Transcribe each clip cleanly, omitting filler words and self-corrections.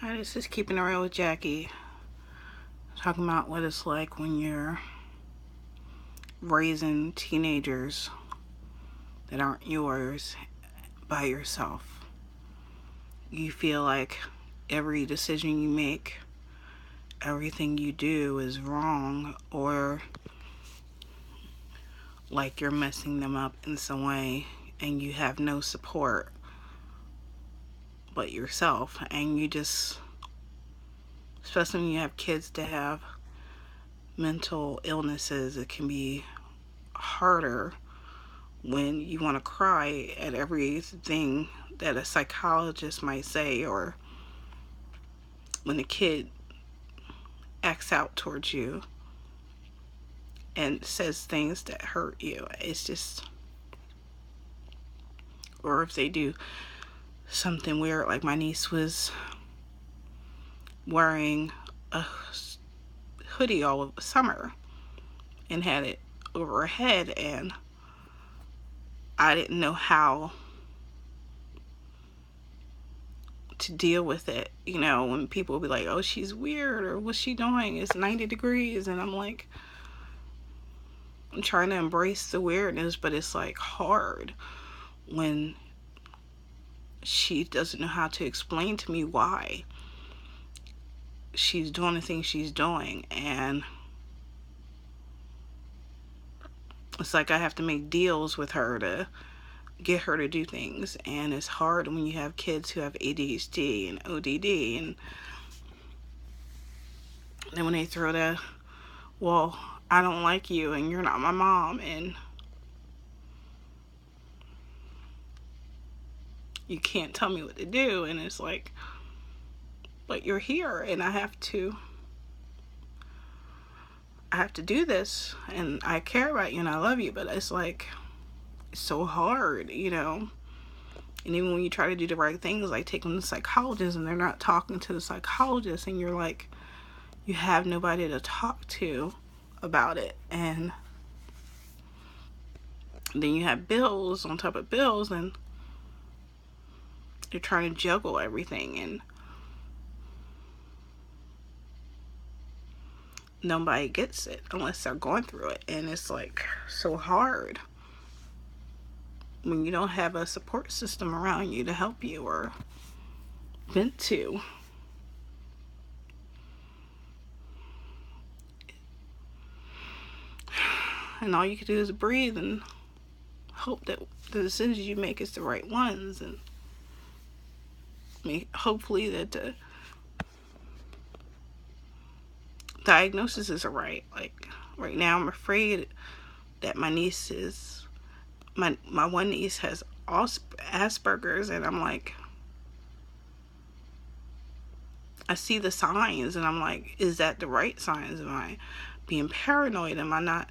Hi, this is Keeping It Real with Jackie. Talking about what it's like when you're raising teenagers that aren't yours by yourself. You feel like every decision you make, everything you do is wrong, or like you're messing them up in some way, and you have no support but yourself. And you just, especially when you have kids that have mental illnesses, it can be harder when you want to cry at everything that a psychologist might say, or when a kid acts out towards you and says things that hurt you. It's just, or if they do something weird, like my niece was wearing a hoodie all of summer and had it over her head, and I didn't know how to deal with it. You know, when people be like, oh, she's weird, or what's she doing, it's 90 degrees, and I'm like, I'm trying to embrace the weirdness, but it's like hard when she doesn't know how to explain to me why she's doing the things she's doing. And it's like I have to make deals with her to get her to do things. And it's hard when you have kids who have ADHD and ODD, and then when they throw that, well, I don't like you and you're not my mom, and you can't tell me what to do. And it's like, but you're here and I have to do this, and I care about you and I love you, but it's like, it's so hard, you know. And even when you try to do the right things, like take them to the psychologist, and they're not talking to the psychologist, and you're like, you have nobody to talk to about it. And then you have bills on top of bills, and you're trying to juggle everything, and nobody gets it unless they're going through it. And it's like so hard when you don't have a support system around you to help you or vent to. And all you can do is breathe and hope that the decisions you make is the right ones, and hopefully that the diagnoses are right. Like right now, I'm afraid that my niece is, my one niece has Asperger's, and I'm like, I see the signs, and I'm like, is that the right signs? Am I being paranoid? Am I not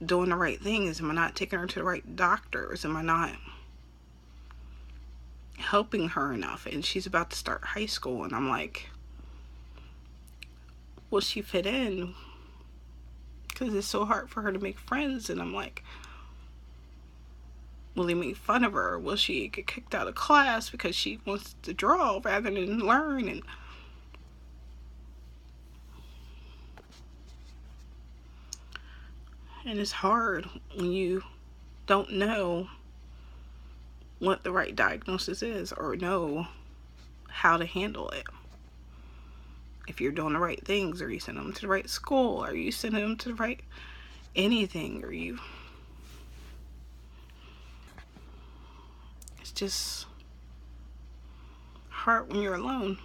doing the right things? Am I not taking her to the right doctors? Am I not helping her enough? And she's about to start high school, and I'm like, will she fit in? Because it's so hard for her to make friends. And I'm like, will they make fun of her? Will she get kicked out of class because she wants to draw rather than learn? And it's hard when you don't know what the right diagnosis is, or know how to handle it. If you're doing the right things, or you send them to the right school, or you send them to the right anything, or you, it's just hard when you're alone.